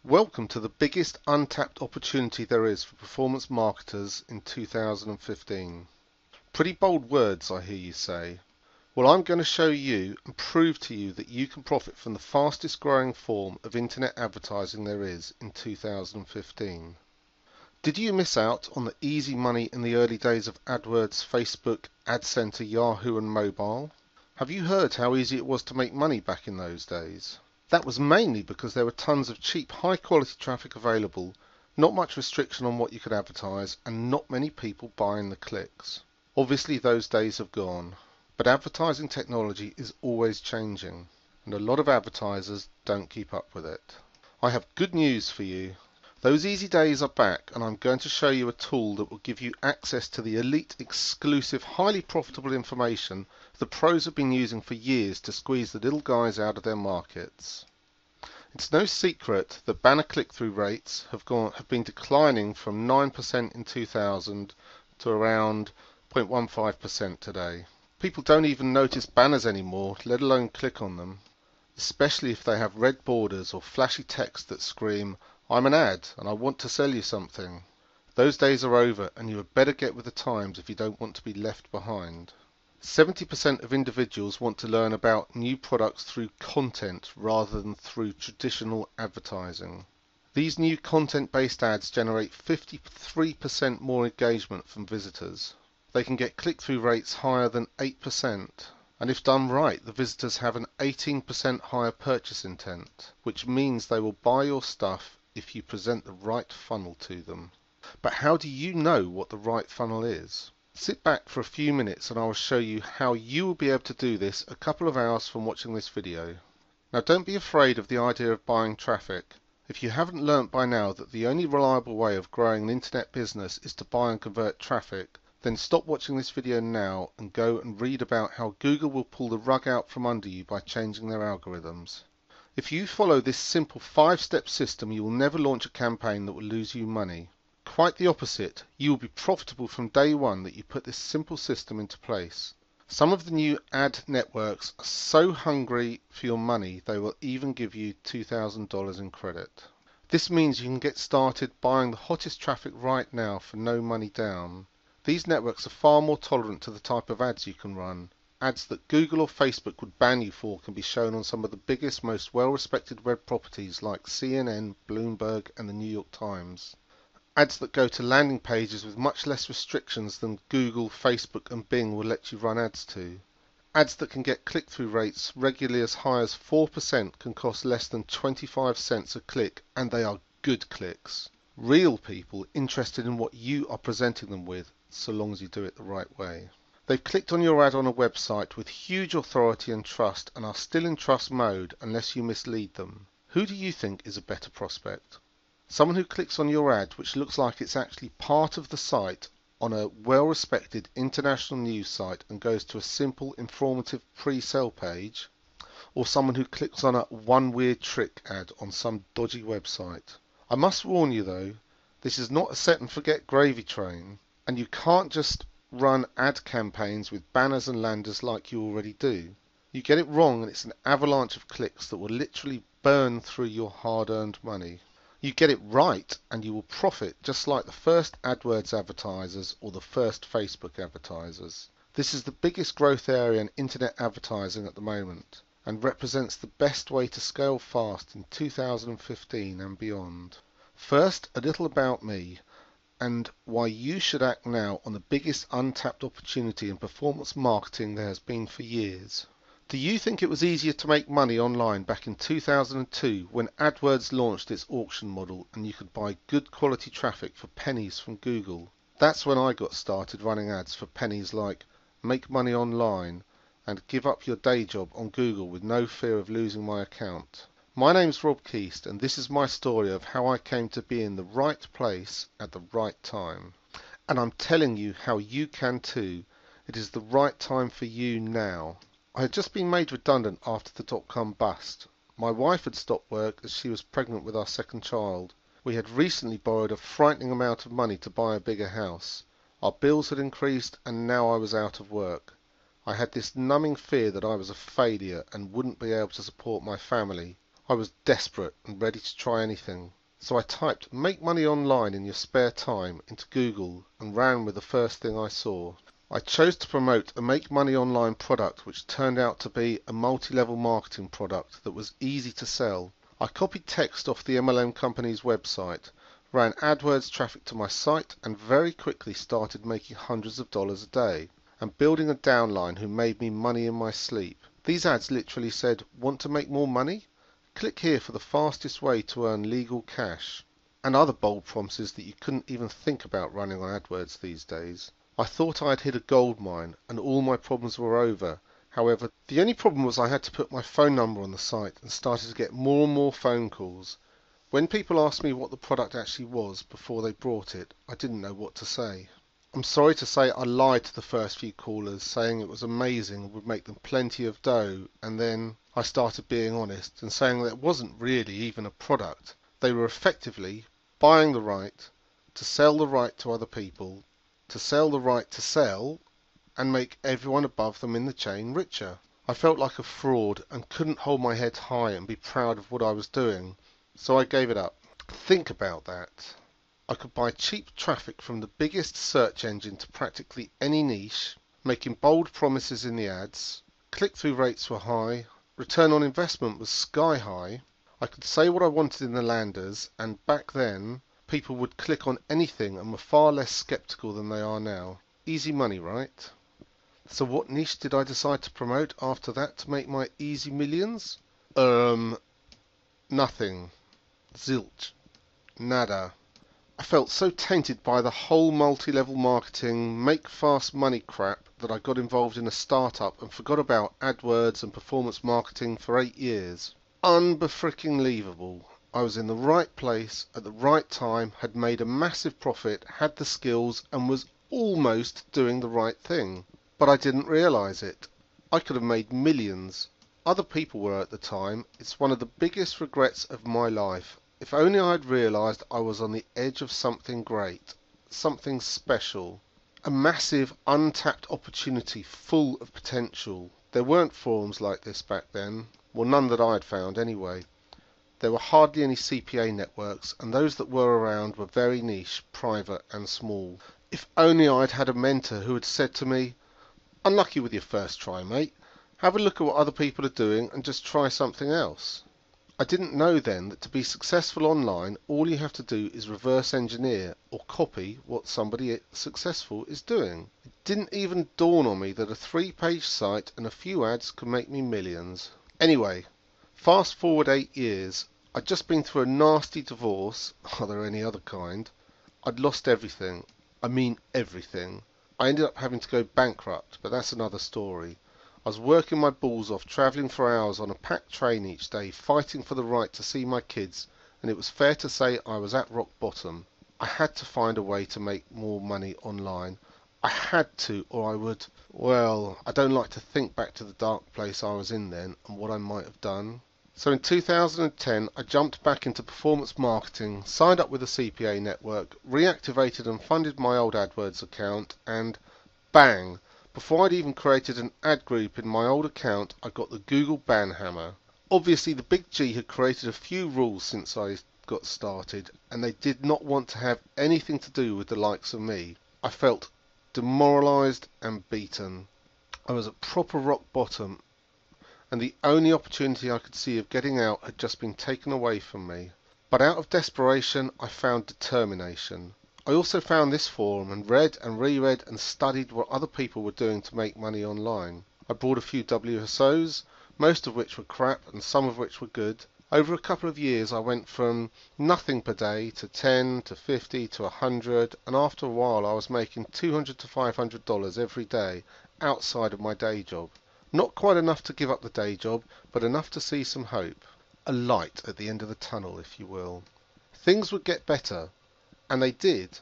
Welcome to the biggest untapped opportunity there is for performance marketers in 2015. Pretty bold words, I hear you say. Well, I'm going to show you and prove to you that you can profit from the fastest growing form of internet advertising there is in 2015. Did you miss out on the easy money in the early days of AdWords, Facebook, AdCenter, Yahoo and mobile? Have you heard how easy it was to make money back in those days? That was mainly because there were tons of cheap, high quality traffic available, not much restriction on what you could advertise, and not many people buying the clicks. Obviously those days have gone, but advertising technology is always changing, and a lot of advertisers don't keep up with it. I have good news for you. Those easy days are back, and I'm going to show you a tool that will give you access to the elite, exclusive, highly profitable information the pros have been using for years to squeeze the little guys out of their markets. It's no secret that banner click-through rates have been declining from 9% in 2000 to around 0.15% today. People don't even notice banners anymore, let alone click on them, especially if they have red borders or flashy text that scream, "I'm an ad and I want to sell you something." Those days are over, and you had better get with the times if you don't want to be left behind. 70% of individuals want to learn about new products through content rather than through traditional advertising. These new content-based ads generate 53% more engagement from visitors. They can get click-through rates higher than 8%. And if done right, the visitors have an 18% higher purchase intent, which means they will buy your stuff if you present the right funnel to them. But how do you know what the right funnel is? Sit back for a few minutes and I will show you how you will be able to do this a couple of hours from watching this video. Now don't be afraid of the idea of buying traffic. If you haven't learnt by now that the only reliable way of growing an internet business is to buy and convert traffic, then stop watching this video now and go and read about how Google will pull the rug out from under you by changing their algorithms. If you follow this simple 5-step system, you will never launch a campaign that will lose you money. Quite the opposite, you will be profitable from day one that you put this simple system into place. Some of the new ad networks are so hungry for your money they will even give you $2,000 in credit. This means you can get started buying the hottest traffic right now for no money down. These networks are far more tolerant to the type of ads you can run. Ads that Google or Facebook would ban you for can be shown on some of the biggest, most well-respected web properties like CNN, Bloomberg and the New York Times. Ads that go to landing pages with much less restrictions than Google, Facebook and Bing will let you run ads to. Ads that can get click-through rates regularly as high as 4% can cost less than 25 cents a click, and they are good clicks. Real people interested in what you are presenting them with, so long as you do it the right way. They've clicked on your ad on a website with huge authority and trust and are still in trust mode unless you mislead them. Who do you think is a better prospect? Someone who clicks on your ad which looks like it's actually part of the site on a well-respected international news site and goes to a simple informative pre-sale page, or someone who clicks on a one weird trick ad on some dodgy website? I must warn you though, this is not a set and forget gravy train, and you can't just run ad campaigns with banners and landers like you already do. You get it wrong and it's an avalanche of clicks that will literally burn through your hard-earned money. You get it right and you will profit just like the first AdWords advertisers or the first Facebook advertisers. This is the biggest growth area in internet advertising at the moment and represents the best way to scale fast in 2015 and beyond. First, a little about me and why you should act now on the biggest untapped opportunity in performance marketing there has been for years. Do you think it was easier to make money online back in 2002 when AdWords launched its auction model and you could buy good quality traffic for pennies from Google? That's when I got started running ads for pennies like make money online and give up your day job on Google with no fear of losing my account. My name's Rob Keast and this is my story of how I came to be in the right place at the right time. And I'm telling you how you can too. It is the right time for you now. I had just been made redundant after the dot-com bust. My wife had stopped work as she was pregnant with our second child. We had recently borrowed a frightening amount of money to buy a bigger house. Our bills had increased and now I was out of work. I had this numbing fear that I was a failure and wouldn't be able to support my family. I was desperate and ready to try anything. So I typed "make money online in your spare time" into Google and ran with the first thing I saw. I chose to promote a make money online product which turned out to be a multi-level marketing product that was easy to sell. I copied text off the MLM company's website, ran AdWords traffic to my site, and very quickly started making hundreds of dollars a day and building a downline who made me money in my sleep. These ads literally said, "Want to make more money? Click here for the fastest way to earn legal cash," and other bold promises that you couldn't even think about running on AdWords these days. I thought I had hit a gold mine and all my problems were over. However, the only problem was I had to put my phone number on the site and started to get more and more phone calls. When people asked me what the product actually was before they brought it, I didn't know what to say. I'm sorry to say I lied to the first few callers, saying it was amazing and would make them plenty of dough, and then I started being honest and saying that it wasn't really even a product. They were effectively buying the right to sell the right to other people, to sell the right to sell, and make everyone above them in the chain richer. I felt like a fraud and couldn't hold my head high and be proud of what I was doing, so I gave it up. Think about that. I could buy cheap traffic from the biggest search engine to practically any niche, making bold promises in the ads. Click-through rates were high, return on investment was sky high. I could say what I wanted in the landers, and back then people would click on anything and were far less skeptical than they are now. Easy money, right? So what niche did I decide to promote after that to make my easy millions? Nothing. Zilch. Nada. I felt so tainted by the whole multi-level marketing, make fast money crap that I got involved in a startup and forgot about AdWords and performance marketing for 8 years. Unbefricking-lievable. I was in the right place at the right time, had made a massive profit, had the skills, and was almost doing the right thing. But I didn't realize it. I could have made millions. Other people were at the time. It's one of the biggest regrets of my life. If only I had realized I was on the edge of something great, something special. A massive untapped opportunity full of potential. There weren't forums like this back then. Well, none that I had found anyway. There were hardly any CPA networks, and those that were around were very niche, private and small. If only I'd had a mentor who had said to me, "Unlucky with your first try, mate. Have a look at what other people are doing and just try something else." I didn't know then that to be successful online, all you have to do is reverse engineer or copy what somebody successful is doing. It didn't even dawn on me that a 3-page site and a few ads could make me millions. Anyway, fast forward 8 years. I'd just been through a nasty divorce. Are there any other kind? I'd lost everything. I mean everything. I ended up having to go bankrupt, but that's another story. I was working my balls off, travelling for hours on a packed train each day, fighting for the right to see my kids, and it was fair to say I was at rock bottom. I had to find a way to make more money online. I had to, or I would... Well, I don't like to think back to the dark place I was in then and what I might have done. So in 2010, I jumped back into performance marketing, signed up with a CPA network, reactivated and funded my old AdWords account, and bang! Before I'd even created an ad group in my old account, I got the Google ban hammer. Obviously, the Big G had created a few rules since I got started, and they did not want to have anything to do with the likes of me. I felt demoralized and beaten. I was at proper rock bottom, and the only opportunity I could see of getting out had just been taken away from me. But out of desperation, I found determination. I also found this forum and read and reread and studied what other people were doing to make money online. I bought a few WSOs, most of which were crap and some of which were good. Over a couple of years I went from nothing per day to 10 to 50 to 100, and after a while I was making $200 to $500 every day outside of my day job. Not quite enough to give up the day job, but enough to see some hope. A light at the end of the tunnel, if you will. Things would get better. And they did.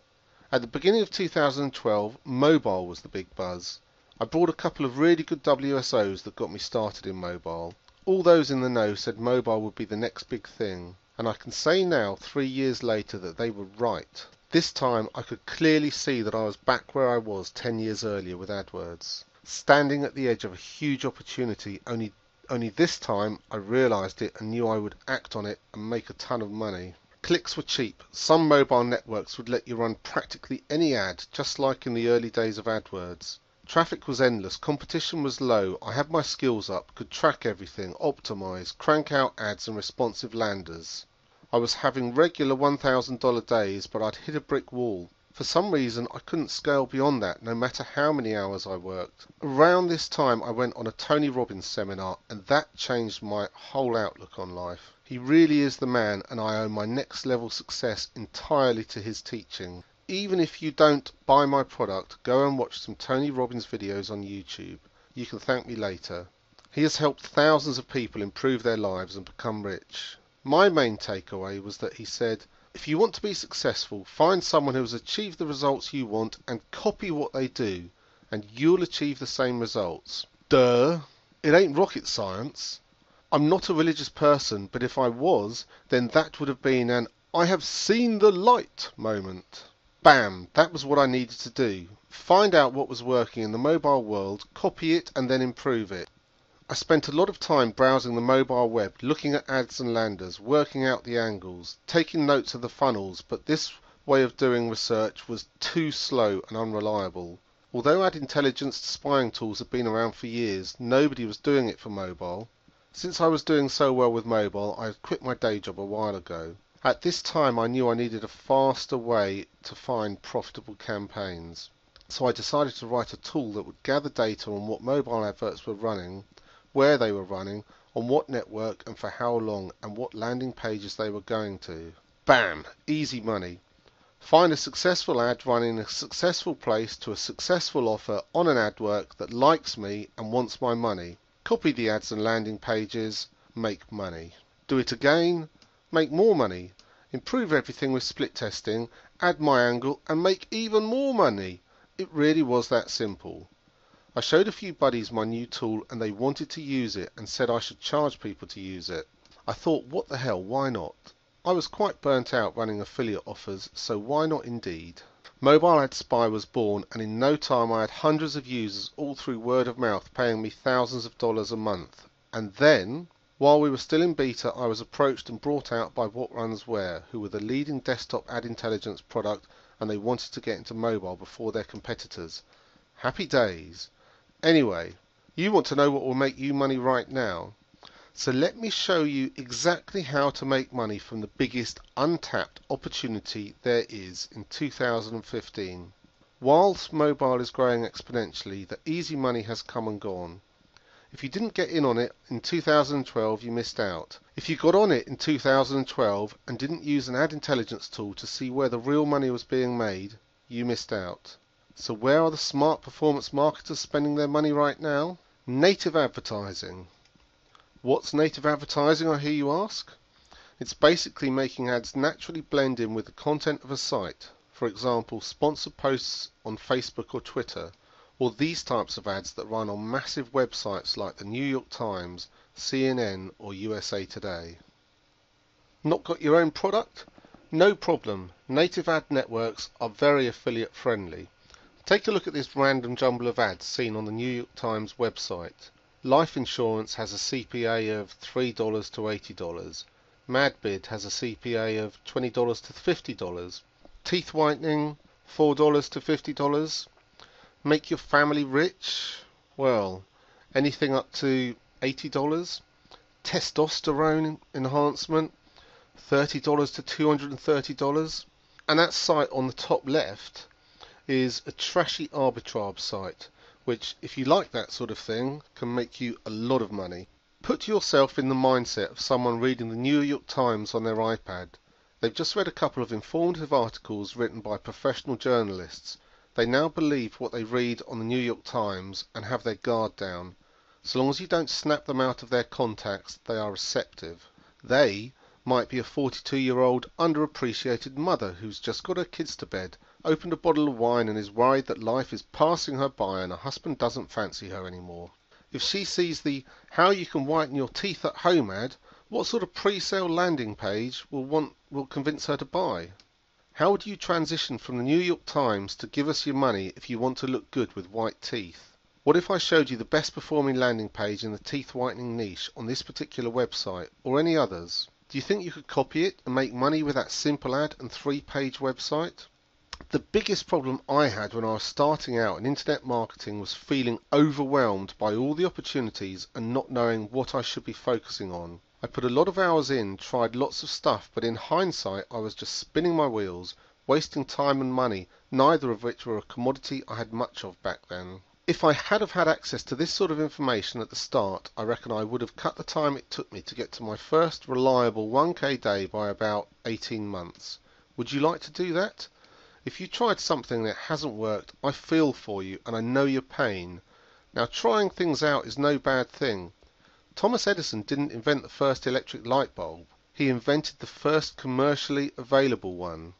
At the beginning of 2012, mobile was the big buzz. I bought a couple of really good WSOs that got me started in mobile. All those in the know said mobile would be the next big thing, and I can say now, 3 years later, that they were right. This time I could clearly see that I was back where I was 10 years earlier with AdWords, standing at the edge of a huge opportunity only Only this time I realised it and knew I would act on it and make a ton of money. Clicks were cheap. Some mobile networks would let you run practically any ad, just like in the early days of AdWords. Traffic was endless, competition was low, I had my skills up, could track everything, optimise, crank out ads and responsive landers. I was having regular $1,000 days, but I'd hit a brick wall. For some reason I couldn't scale beyond that, no matter how many hours I worked. Around this time I went on a Tony Robbins seminar, and that changed my whole outlook on life. He really is the man, and I owe my next level success entirely to his teaching. Even if you don't buy my product, go and watch some Tony Robbins videos on YouTube. You can thank me later. He has helped thousands of people improve their lives and become rich. My main takeaway was that he said, if you want to be successful, find someone who has achieved the results you want and copy what they do, and you'll achieve the same results. Duh! It ain't rocket science. I'm not a religious person, but if I was, then that would have been an I have seen the light moment. Bam! That was what I needed to do. Find out what was working in the mobile world, copy it, and then improve it. I spent a lot of time browsing the mobile web, looking at ads and landers, working out the angles, taking notes of the funnels, but this way of doing research was too slow and unreliable. Although ad intelligence spying tools had been around for years, nobody was doing it for mobile. Since I was doing so well with mobile, I had quit my day job a while ago. At this time I knew I needed a faster way to find profitable campaigns. So I decided to write a tool that would gather data on what mobile adverts were running, where they were running, on what network and for how long, and what landing pages they were going to. Bam! Easy money. Find a successful ad running a successful place to a successful offer on an adwork that likes me and wants my money. Copy the ads and landing pages, make money. Do it again, make more money. Improve everything with split testing, add my angle and make even more money. It really was that simple. I showed a few buddies my new tool and they wanted to use it and said I should charge people to use it. I thought, what the hell, why not? I was quite burnt out running affiliate offers, so why not indeed? Mobile Ad Spy was born, and in no time I had hundreds of users all through word of mouth paying me thousands of dollars a month. And then, while we were still in beta, I was approached and brought out by What Runs Where, who were the leading desktop ad intelligence product, and they wanted to get into mobile before their competitors. Happy days. Anyway, you want to know what will make you money right now? So let me show you exactly how to make money from the biggest untapped opportunity there is in 2015. Whilst mobile is growing exponentially, the easy money has come and gone. If you didn't get in on it in 2012, you missed out. If you got on it in 2012 and didn't use an ad intelligence tool to see where the real money was being made, you missed out. So where are the smart performance marketers spending their money right now? Native advertising. What's native advertising, I hear you ask? It's basically making ads naturally blend in with the content of a site. For example, sponsored posts on Facebook or Twitter, or these types of ads that run on massive websites like the New York Times, CNN or USA Today. Not got your own product? No problem. Native ad networks are very affiliate friendly. Take a look at this random jumble of ads seen on the New York Times website. Life insurance has a CPA of $3 to $80. MadBid has a CPA of $20 to $50. Teeth whitening, $4 to $50. Make your family rich? Well, anything up to $80. Testosterone enhancement, $30 to $230. And that site on the top left is a trashy arbitrage site, which, if you like that sort of thing, can make you a lot of money. Put yourself in the mindset of someone reading the New York Times on their iPad. They've just read a couple of informative articles written by professional journalists. They now believe what they read on the New York Times and have their guard down. So long as you don't snap them out of their contacts, they are receptive. They might be a 42-year-old underappreciated mother who's just got her kids to bed, opened a bottle of wine and is worried that life is passing her by and her husband doesn't fancy her anymore. If she sees the "How you can whiten your teeth at home" ad, what sort of pre-sale landing page will convince her to buy? How would you transition from the New York Times to Give Us Your Money if you want to look good with white teeth? What if I showed you the best performing landing page in the teeth whitening niche on this particular website or any others? Do you think you could copy it and make money with that simple ad and 3-page website? The biggest problem I had when I was starting out in internet marketing was feeling overwhelmed by all the opportunities and not knowing what I should be focusing on. I put a lot of hours in, tried lots of stuff, but in hindsight I was just spinning my wheels, wasting time and money, neither of which were a commodity I had much of back then. If I had have had access to this sort of information at the start, I reckon I would have cut the time it took me to get to my first reliable 1k day by about 18 months. Would you like to do that? If you tried something that hasn't worked, I feel for you and I know your pain. Now, trying things out is no bad thing. Thomas Edison didn't invent the first electric light bulb. He invented the first commercially available one.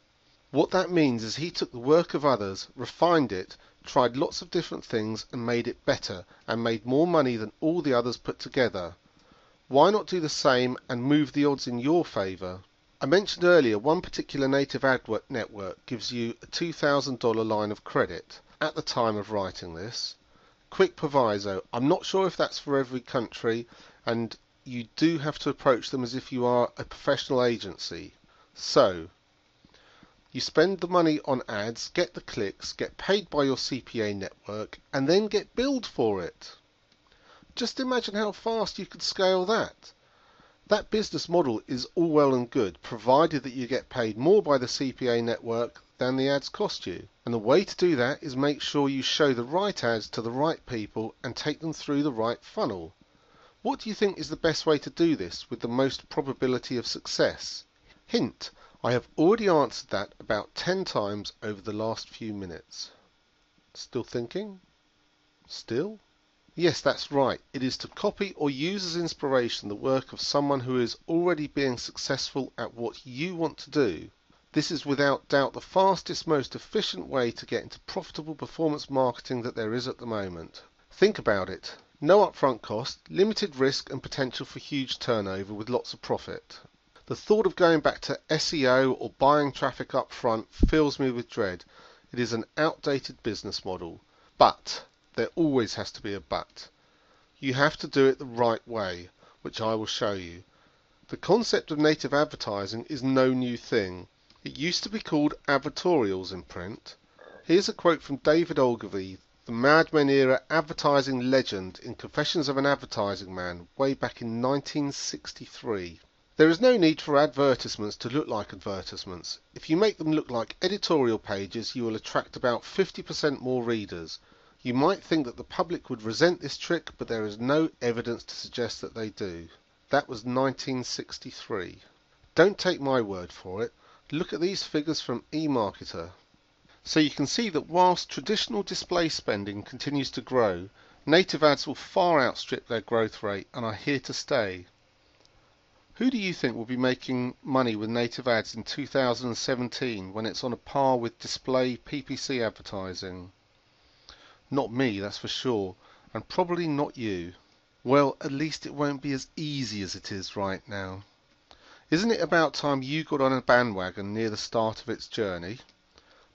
What that means is he took the work of others, refined it, tried lots of different things and made it better and made more money than all the others put together. Why not do the same and move the odds in your favour? I mentioned earlier one particular native ad network gives you a $2,000 line of credit at the time of writing this. Quick proviso, I'm not sure if that's for every country, and you do have to approach them as if you are a professional agency. So, you spend the money on ads, get the clicks, get paid by your CPA network, and then get billed for it. Just imagine how fast you could scale that. That business model is all well and good, provided that you get paid more by the CPA network than the ads cost you. And the way to do that is make sure you show the right ads to the right people and take them through the right funnel. What do you think is the best way to do this with the most probability of success? Hint, I have already answered that about 10 times over the last few minutes. Still thinking? Still? Yes, that's right. It is to copy or use as inspiration the work of someone who is already being successful at what you want to do. This is without doubt the fastest, most efficient way to get into profitable performance marketing that there is at the moment. Think about it. No upfront cost, limited risk and potential for huge turnover with lots of profit. The thought of going back to SEO or buying traffic up front fills me with dread. It is an outdated business model. But there always has to be a but. You have to do it the right way, which I will show you. The concept of native advertising is no new thing. It used to be called advertorials in print. Here's a quote from David Ogilvy, the Mad Men era advertising legend in Confessions of an Advertising Man, way back in 1963. There is no need for advertisements to look like advertisements. If you make them look like editorial pages, you will attract about 50% more readers. You might think that the public would resent this trick, but there is no evidence to suggest that they do. That was 1963. Don't take my word for it. Look at these figures from eMarketer. So you can see that whilst traditional display spending continues to grow, native ads will far outstrip their growth rate and are here to stay. Who do you think will be making money with native ads in 2017 when it's on a par with display PPC advertising? Not me, that's for sure, and probably not you. Well, at least it won't be as easy as it is right now. Isn't it about time you got on a bandwagon near the start of its journey?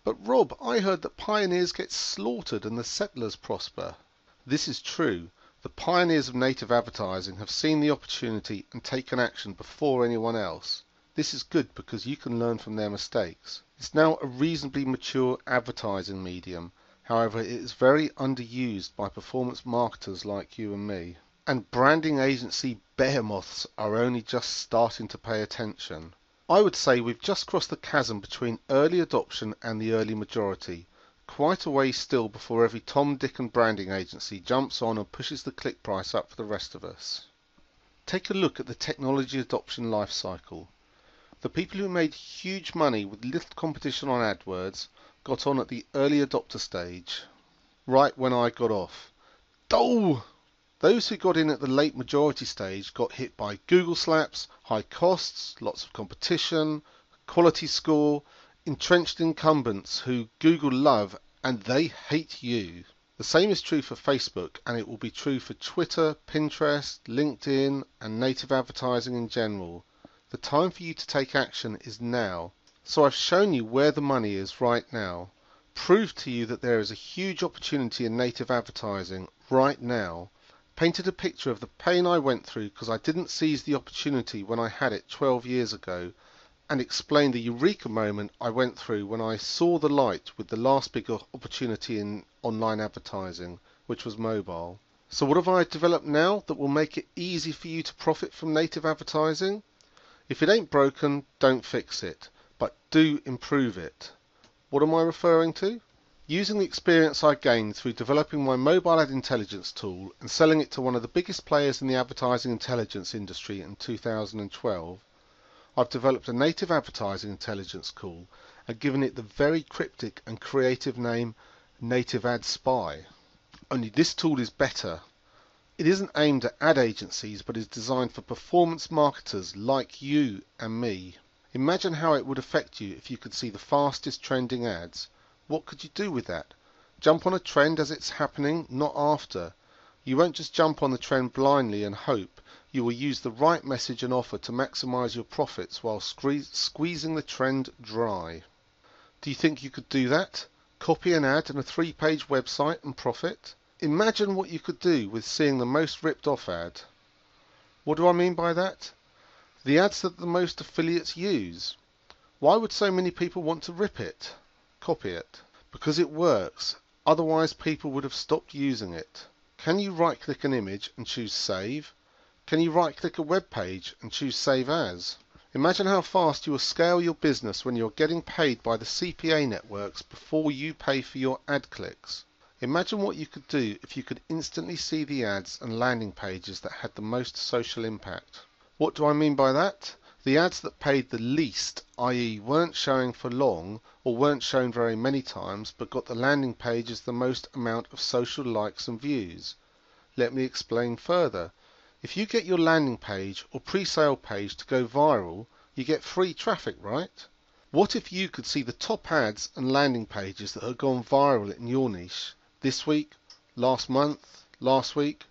But Rob, I heard that pioneers get slaughtered and the settlers prosper. This is true. The pioneers of native advertising have seen the opportunity and taken action before anyone else. This is good because you can learn from their mistakes. It's now a reasonably mature advertising medium. However, it is very underused by performance marketers like you and me. And branding agency behemoths are only just starting to pay attention. I would say we've just crossed the chasm between early adoption and the early majority. Quite a way still before every Tom, Dick and branding agency jumps on and pushes the click price up for the rest of us. Take a look at the technology adoption life cycle. The people who made huge money with little competition on AdWords got on at the early adopter stage, right when I got off. Those who got in at the late majority stage got hit by Google slaps, high costs, lots of competition, quality score, entrenched incumbents who Google love and they hate you. The same is true for Facebook, and it will be true for Twitter, Pinterest, LinkedIn and native advertising in general. The time for you to take action is now. So I've shown you where the money is right now. Proved to you that there is a huge opportunity in native advertising right now, painted a picture of the pain I went through because I didn't seize the opportunity when I had it 12 years ago, and explained the eureka moment I went through when I saw the light with the last big opportunity in online advertising, which was mobile. So what have I developed now that will make it easy for you to profit from native advertising? If it ain't broken, don't fix it, but do improve it. What am I referring to? Using the experience I gained through developing my mobile ad intelligence tool and selling it to one of the biggest players in the advertising intelligence industry in 2012, I've developed a native advertising intelligence tool and given it the very cryptic and creative name Native Ad Spy. Only this tool is better. It isn't aimed at ad agencies but is designed for performance marketers like you and me. Imagine how it would affect you if you could see the fastest trending ads. What could you do with that? Jump on a trend as it's happening, not after. You won't just jump on the trend blindly and hope. You will use the right message and offer to maximize your profits while squeezing the trend dry. Do you think you could do that? Copy an ad and a 3-page website and profit? Imagine what you could do with seeing the most ripped off ad. What do I mean by that? The ads that the most affiliates use. Why would so many people want to rip it? Copy it. Because it works. Otherwise people would have stopped using it. Can you right click an image and choose save? Can you right click a web page and choose save as? Imagine how fast you will scale your business when you're getting paid by the CPA networks before you pay for your ad clicks. Imagine what you could do if you could instantly see the ads and landing pages that had the most social impact. What do I mean by that? The ads that paid the least, i.e. weren't showing for long or weren't shown very many times but got the landing pages the most amount of social likes and views. Let me explain further. If you get your landing page or pre-sale page to go viral, you get free traffic, right? What if you could see the top ads and landing pages that have gone viral in your niche this week, last month, last week?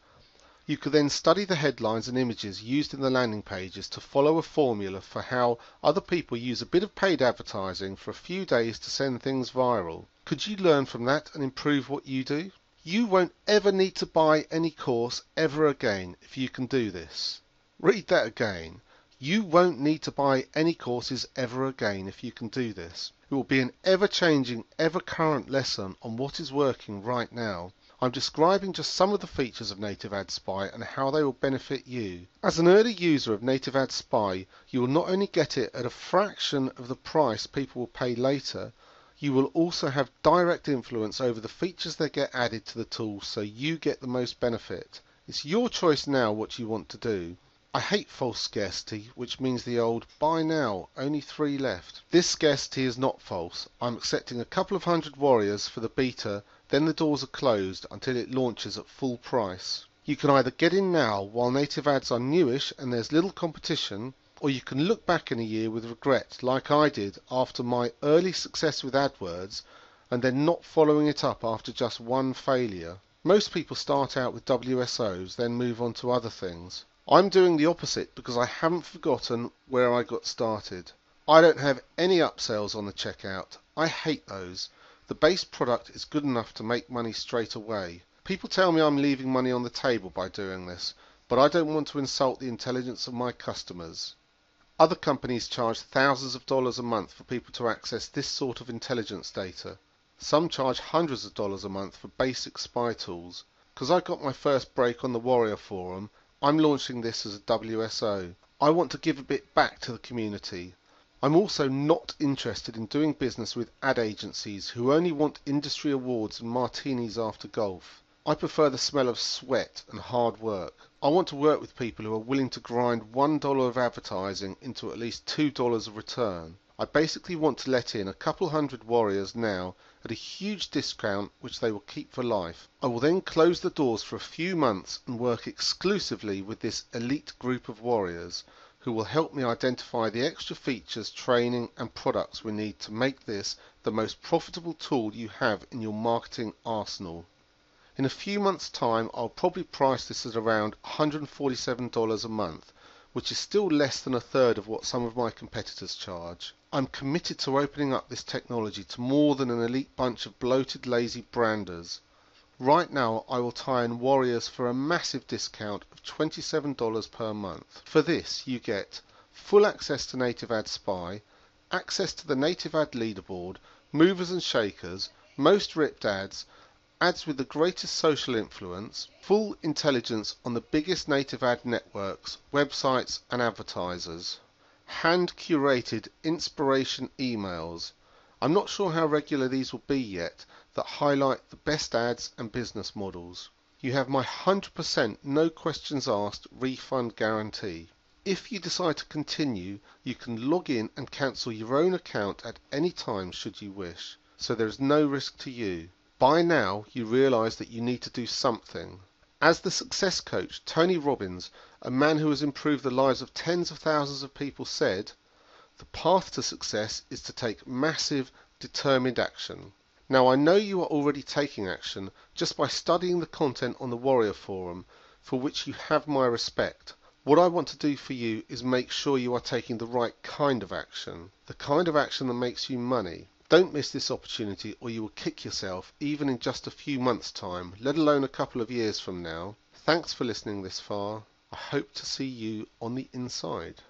You could then study the headlines and images used in the landing pages to follow a formula for how other people use a bit of paid advertising for a few days to send things viral. Could you learn from that and improve what you do? You won't ever need to buy any course ever again if you can do this. Read that again. You won't need to buy any courses ever again if you can do this. It will be an ever-changing, ever-current lesson on what is working right now. I'm describing just some of the features of Native Ad Spy and how they will benefit you. As an early user of Native Ad Spy, you will not only get it at a fraction of the price people will pay later, you will also have direct influence over the features that get added to the tool so you get the most benefit. It's your choice now what you want to do. I hate false scarcity, which means the old buy now, only 3 left. This scarcity is not false. I'm accepting a couple of hundred warriors for the beta, then the doors are closed until it launches at full price. You can either get in now while native ads are newish and there's little competition, or you can look back in a year with regret like I did after my early success with AdWords and then not following it up after just one failure. Most people start out with WSOs, then move on to other things. I'm doing the opposite because I haven't forgotten where I got started. I don't have any upsells on the checkout. I hate those. The base product is good enough to make money straight away. People tell me I'm leaving money on the table by doing this, but I don't want to insult the intelligence of my customers. Other companies charge thousands of dollars a month for people to access this sort of intelligence data. Some charge hundreds of dollars a month for basic spy tools. Because I got my first break on the Warrior Forum, I'm launching this as a WSO. I want to give a bit back to the community. I'm also not interested in doing business with ad agencies who only want industry awards and martinis after golf. I prefer the smell of sweat and hard work. I want to work with people who are willing to grind $1 of advertising into at least $2 of return. I basically want to let in a couple hundred warriors now at a huge discount which they will keep for life. I will then close the doors for a few months and work exclusively with this elite group of warriors who will help me identify the extra features, training and products we need to make this the most profitable tool you have in your marketing arsenal. In a few months' time, I'll probably price this at around $147 a month, which is still less than a third of what some of my competitors charge. I'm committed to opening up this technology to more than an elite bunch of bloated, lazy branders. Right now I will tie in Warriors for a massive discount of $27 per month. For this you get full access to Native Ad Spy, access to the Native Ad leaderboard, movers and shakers, most ripped ads, ads with the greatest social influence, full intelligence on the biggest native ad networks, websites and advertisers, hand curated inspiration emails. I'm not sure how regular these will be yet, that highlight the best ads and business models. You have my 100% no questions asked refund guarantee. If you decide to continue, you can log in and cancel your own account at any time should you wish, so there is no risk to you. By now you realize that you need to do something. As the success coach Tony Robbins, a man who has improved the lives of tens of thousands of people, said, the path to success is to take massive, determined action. Now I know you are already taking action just by studying the content on the Warrior Forum, for which you have my respect. What I want to do for you is make sure you are taking the right kind of action, the kind of action that makes you money. Don't miss this opportunity or you will kick yourself even in just a few months' time, let alone a couple of years from now. Thanks for listening this far. I hope to see you on the inside.